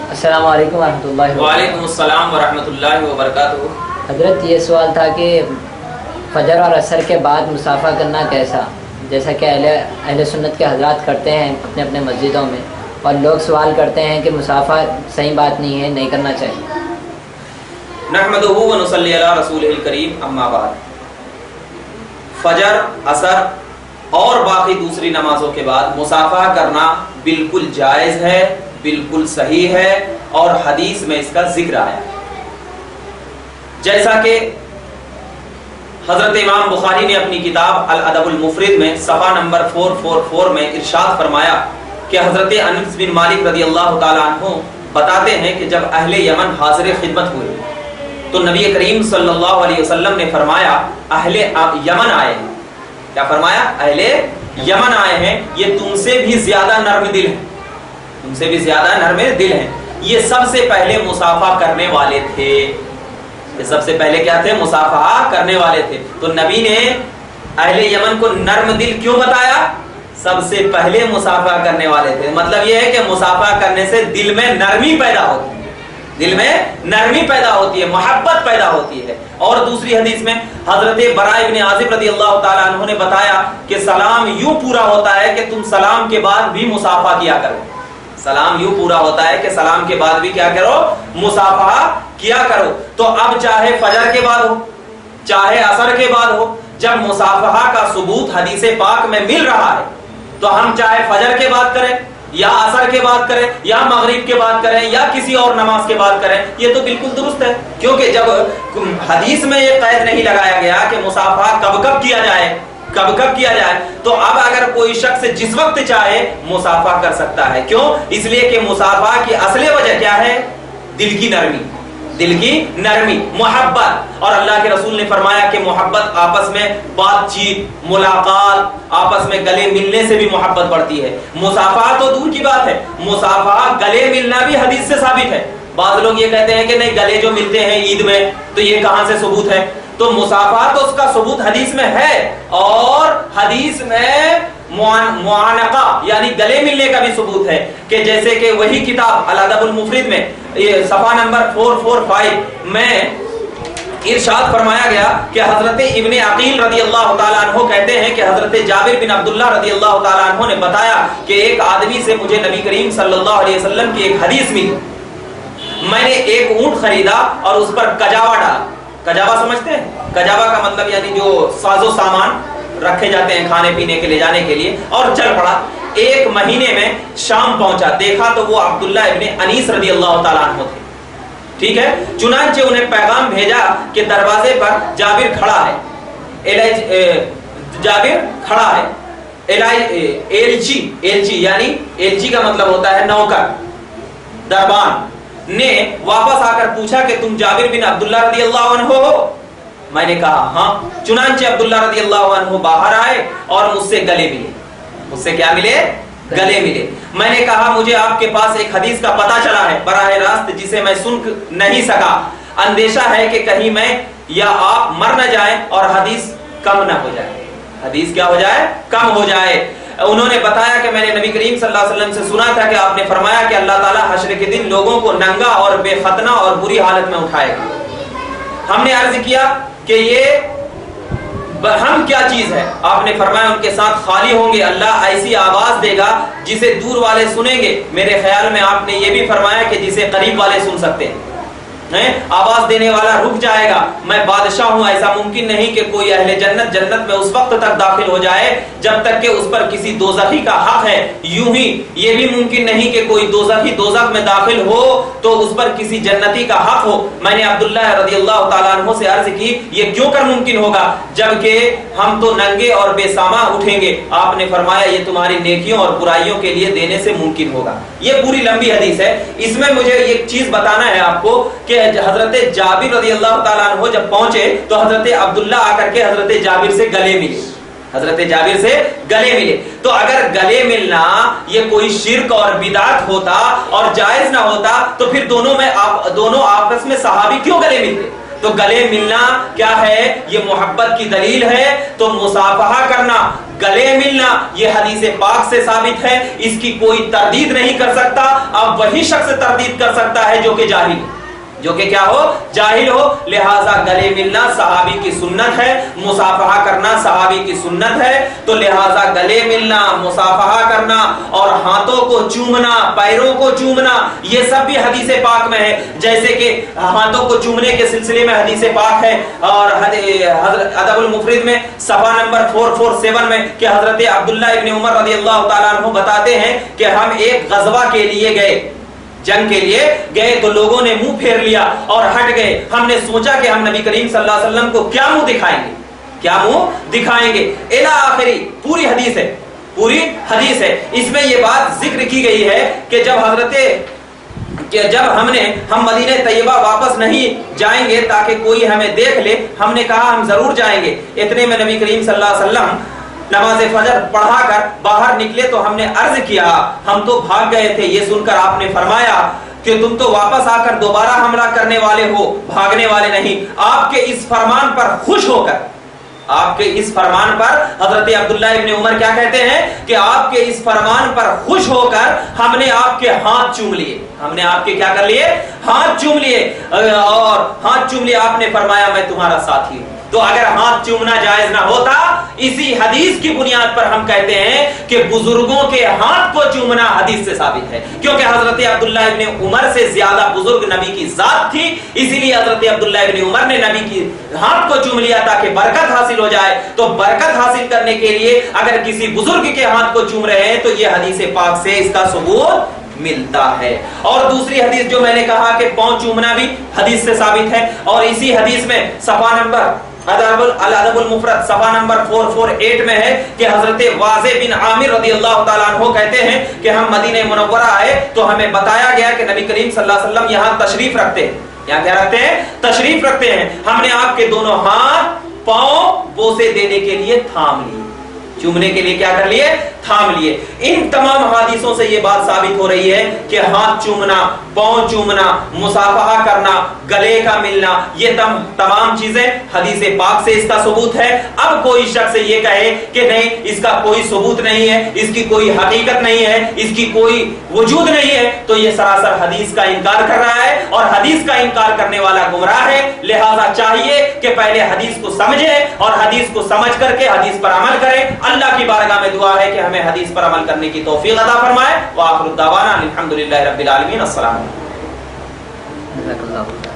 السلام علیکم ورحمۃ اللہ وبرکاتہ۔ وعلیکم السلام ورحمۃ اللہ وبرکاتہ۔ حضرت یہ سوال تھا کہ فجر اور عصر کے بعد مصافحہ کرنا کیسا، جیسا کہ اہل سنت کے حضرات کرتے ہیں اپنے اپنے مسجدوں میں، اور لوگ سوال کرتے ہیں کہ مصافحہ صحیح بات نہیں ہے، نہیں کرنا چاہیے۔ نحمدہ و نصلی علی رسولہ الکریم، اما بعد۔ فجر، عصر اور باقی دوسری نمازوں کے بعد مصافحہ کرنا بالکل جائز ہے، بالکل صحیح ہے، اور حدیث میں اس کا ذکر آیا ہے۔ جیسا کہ حضرت امام بخاری نے اپنی کتاب الادب المفرد میں صفحہ نمبر 444 میں ارشاد فرمایا کہ حضرت انس بن مالک رضی اللہ تعالیٰ عنہ بتاتے ہیں کہ جب اہل یمن حاضر خدمت ہوئے تو نبی کریم صلی اللہ علیہ وسلم نے فرمایا اہل یمن آئے ہیں۔ کیا فرمایا؟ اہل یمن آئے ہیں، یہ تم سے بھی زیادہ نرم دل ہیں، تم سے بھی زیادہ نرم دل ہیں، یہ سب سے پہلے مصافحہ کرنے والے تھے۔ یہ سب سے پہلے کیا تھے؟ مصافحہ کرنے والے تھے۔ تو نبی نے اہل یمن کو نرم دل کیوں بتایا؟ سب سے پہلے مصافحہ کرنے والے تھے۔ مطلب یہ ہے کہ مصافحہ کرنے سے دل میں نرمی پیدا ہوتی ہے، دل میں نرمی پیدا ہوتی ہے، محبت پیدا ہوتی ہے۔ اور دوسری حدیث میں حضرت براء بن عازب رضی اللہ تعالیٰ عنہ نے بتایا کہ سلام یوں پورا ہوتا ہے کہ تم سلام کے بعد بھی مصافحہ کیا کرو۔ سلام یوں پورا ہوتا ہے کہ سلام کے بعد بھی کیا کرو؟ مصافحہ کیا کرو۔ تو اب چاہے فجر کے بعد ہو، چاہے عصر کے بعد ہو، جب مصافحہ کا ثبوت حدیث پاک میں مل رہا ہے تو ہم چاہے فجر کے بعد کریں یا عصر کے بعد کریں یا مغرب کے بعد کریں یا کسی اور نماز کے بعد کریں، یہ تو بالکل درست ہے، کیونکہ جب حدیث میں یہ قید نہیں لگایا گیا کہ مصافحہ کب کب کیا جائے، کب کب کیا جائے، تو اب اگر کوئی شخص جس وقت چاہے مصافحہ کر سکتا ہے۔ کیوں؟ اس لیے کہ مصافحہ کی اصل وجہ کیا ہے؟ دل کی نرمی، دل کی نرمی، محبت۔ اور اللہ کے رسول نے فرمایا کہ محبت آپس میں بات چیت، ملاقات، آپس میں گلے ملنے سے بھی محبت بڑھتی ہے۔ مصافحہ تو دور کی بات ہے، مصافحہ گلے ملنا بھی حدیث سے ثابت ہے۔ بعض لوگ یہ کہتے ہیں کہ نہیں، گلے جو ملتے ہیں عید میں تو یہ کہاں سے ثبوت ہے؟ تو مصافحہ تو اس کا ثبوت حدیث میں ہے، اور حدیث میں معانقہ یعنی گلے ملنے کا بھی ثبوت ہے، کہ جیسے کہ وہی کتاب الادب المفرد میں صفحہ نمبر 445 میں ارشاد فرمایا گیا کہ حضرت ابن عقیل رضی اللہ تعالیٰ عنہ کہتے ہیں کہ حضرت جابر بن عبداللہ رضی اللہ تعالیٰ عنہ نے بتایا کہ ایک آدمی سے مجھے نبی کریم صلی اللہ علیہ وسلم کی ایک حدیث ملی، میں نے ایک اونٹ خریدا اور اس پر کجاوا ڈالا۔ کجاوا سمجھتے ہیں؟ کجاوا کا مطلب یعنی جو ساز و سامان رکھے جاتے ہیں کھانے پینے کے لے جانے کے لیے، اور چل پڑا۔ ایک مہینے میں شام پہنچا، دیکھا تو وہ عبداللہ ابن انیس رضی اللہ تعالیٰ عنہ تھے، ٹھیک ہے۔ چنانچہ انہیں پیغام بھیجا کہ دروازے پر جابر کھڑا ہے، جابر کھڑا ہے، ایلچی یعنی ایلچی کا مطلب ہوتا ہے نوکر، دربان نے واپس آ کر پوچھا کہ تم جابر بن عبداللہ رضی اللہ عنہ ہو؟ میں نے کہا ہاں۔ چنانچہ عبداللہ رضی اللہ عنہ باہر آئے اور مجھ سے گلے ملے۔ مجھ سے کیا ملے؟ گلے ملے۔ میں نے کہا مجھے آپ کے پاس ایک حدیث کا پتہ چلا ہے براہ راست، جسے میں سن نہیں سکا، اندیشہ ہے کہ کہیں میں یا آپ مر نہ جائیں اور حدیث کم نہ ہو جائے، حدیث کیا ہو جائے؟ کم ہو جائے۔ انہوں نے بتایا کہ میں نے نبی کریم صلی اللہ علیہ وسلم سے سنا تھا کہ آپ نے فرمایا کہ اللہ تعالیٰ حشر کے دن لوگوں کو ننگا اور بے ختنہ اور بری حالت میں اٹھائے گا۔ ہم نے عرض کیا کہ یہ ہم کیا چیز ہے؟ آپ نے فرمایا ان کے ساتھ خالی ہوں گے، اللہ ایسی آواز دے گا جسے دور والے سنیں گے۔ میرے خیال میں آپ نے یہ بھی فرمایا کہ جسے قریب والے سن سکتے ہیں، آواز دینے والا رک جائے گا، میں بادشاہ ہوں، ایسا ممکن نہیں کہ کوئی اہل جنت میں اس وقت تک داخل ہو جائے جب تک کہ اس پر کسی دوزخی کا حق ہے، یوں ہی یہ بھی ممکن نہیں کہ کوئی دوزخی دوزخ میں داخل ہو تو اس پر کسی جنتی کا حق ہو۔ میں نے عبداللہ رضی اللہ تعالیٰ عنہ سے عرض کی یہ کیوں کر ممکن ہوگا جبکہ ہم تو ننگے اور بے سامان اٹھیں گے؟ آپ نے فرمایا یہ تمہاری نیکیوں اور برائیوں کے لیے دینے سے ممکن ہوگا۔ یہ پوری لمبی حدیث ہے، اس میں مجھے ایک چیز بتانا ہے آپ کو کہ حضرت جابر رضی اللہ تعالیٰ عنہ جب پہنچے تو حضرت عبداللہ آ کر کے حضرت جابر سے گلے ملے، حضرت جابر سے گلے ملے۔ تو اگر گلے ملنا یہ کوئی شرک اور بدعت ہوتا اور جائز نہ ہوتا تو پھر دونوں آپس میں صحابی کیوں گلے ملتے؟ تو گلے ملنا کیا ہے؟ یہ محبت کی دلیل ہے. تو مصافحہ کرنا، گلے ملنا، یہ حدیث پاک سے ثابت ہے، اس کی کوئی تردید نہیں کر سکتا. اب وہی شخص تردید کر سکتا ہے جو کہ جاہل، جو کہ کیا ہو؟ جاہل ہو. لہذا گلے ملنا صحابی کی سنت ہے، مصافحہ کرنا صحابی کی سنت ہے. تو لہذا گلے ملنا، مصافحہ کرنا اور ہاتھوں کو چومنا، پیروں کو چومنا، یہ سب بھی حدیث پاک میں ہے. جیسے کہ ہاتھوں کو چومنے کے سلسلے میں حدیث پاک ہے، اور ادب المفرد میں صفحہ نمبر 447 میں کہ حضرت عبداللہ ابن عمر رضی اللہ تعالیٰ عنہ بتاتے ہیں کہ ہم ایک غزوہ کے لیے گئے، جنگ کے لیے گئے، تو لوگوں نے منہ پھیر لیا اور ہٹ گئے. ہم نے سوچا کہ ہم نبی کریم صلی اللہ علیہ وسلم کو کیا منہ دکھائیں گے، کیا منہ دکھائیں گے. الی آخری پوری حدیث ہے، پوری حدیث ہے. اس میں یہ بات ذکر کی گئی ہے کہ جب ہم مدینہ طیبہ واپس نہیں جائیں گے تاکہ کوئی ہمیں دیکھ لے. ہم نے کہا ہم ضرور جائیں گے. اتنے میں نبی کریم صلی اللہ علیہ وسلم نماز فجر پڑھا کر باہر نکلے تو ہم نے عرض کیا، ہم تو بھاگ گئے تھے. یہ سن کر آپ نے فرمایا کہ تم تو واپس آ کر دوبارہ حملہ کرنے والے ہو، بھاگنے والے نہیں. آپ کے اس فرمان پر خوش ہو کر، آپ کے اس فرمان پر حضرت عبداللہ ابن عمر کیا کہتے ہیں کہ آپ کے اس فرمان پر خوش ہو کر ہم نے آپ کے ہاتھ چوم لیے. ہم نے آپ کے کیا کر لیے؟ ہاتھ چوم لیے. اور ہاتھ چوم لیے. آپ نے فرمایا میں تمہارا ساتھی ہوں. تو اگر ہاتھ چومنا جائز نہ ہوتا، اسی حدیث کی بنیاد پر ہم کہتے ہیں کہ بزرگوں کے ہاتھ کو چومنا حدیث سے ثابت ہے، کیونکہ حضرت عبداللہ ابن عمر سے زیادہ بزرگ نبی کی ذات تھی. اسی لیے حضرت عبداللہ ابن عمر نے نبی کی ہاتھ کو چوم لیا تاکہ برکت حاصل ہو جائے. تو برکت حاصل کرنے کے لیے اگر کسی بزرگ کے ہاتھ کو چوم رہے ہیں تو یہ حدیث پاک سے اس کا ثبوت ملتا ہے. اور دوسری حدیث جو میں نے کہا کہ پاؤں چومنا بھی حدیث سے ثابت ہے، اور اسی حدیث میں صفحہ نمبر الادب المفرد صفحہ نمبر 448 میں ہے کہ حضرت واضح بن عامر رضی اللہ تعالیٰ عنہ کہتے ہیں کہ ہم مدینہ منورہ آئے تو ہمیں بتایا گیا کہ نبی کریم صلی اللہ علیہ وسلم یہاں تشریف رکھتے ہیں. یہاں کیا رکھتے ہیں؟ تشریف رکھتے ہیں. ہم نے آپ کے دونوں ہاتھ پاؤں بوسے دینے کے لیے تھام لیے، چومنے کے لیے کیا کر لیے؟ تھام لیے. ان تمام حدیثوں سے یہ بات ثابت ہو رہی ہے کہ ہاتھ چومنا، پاؤں چومنا، مصافحہ کرنا، گلے کا ملنا، یہ تمام چیزیں حدیث پاک سے اس کا ثبوت ہے. اب کوئی شخص یہ کہے کہ نہیں اس کا کوئی ثبوت نہیں ہے، اس کی کوئی حقیقت نہیں ہے، اس کی کوئی وجود نہیں ہے، تو یہ سراسر حدیث کا انکار کر رہا ہے، اور حدیث کا انکار کرنے والا گمراہ ہے. لہذا چاہیے کہ پہلے حدیث کو سمجھے اور حدیث کو سمجھ کر کے حدیث پر عمل کرے. اللہ کی بارگاہ میں دعا ہے کہ ہمیں حدیث پر عمل کرنے کی توفیق عطا فرمائے. وآخر الدعوانا الحمدللہ رب العالمین. السلام علیکم.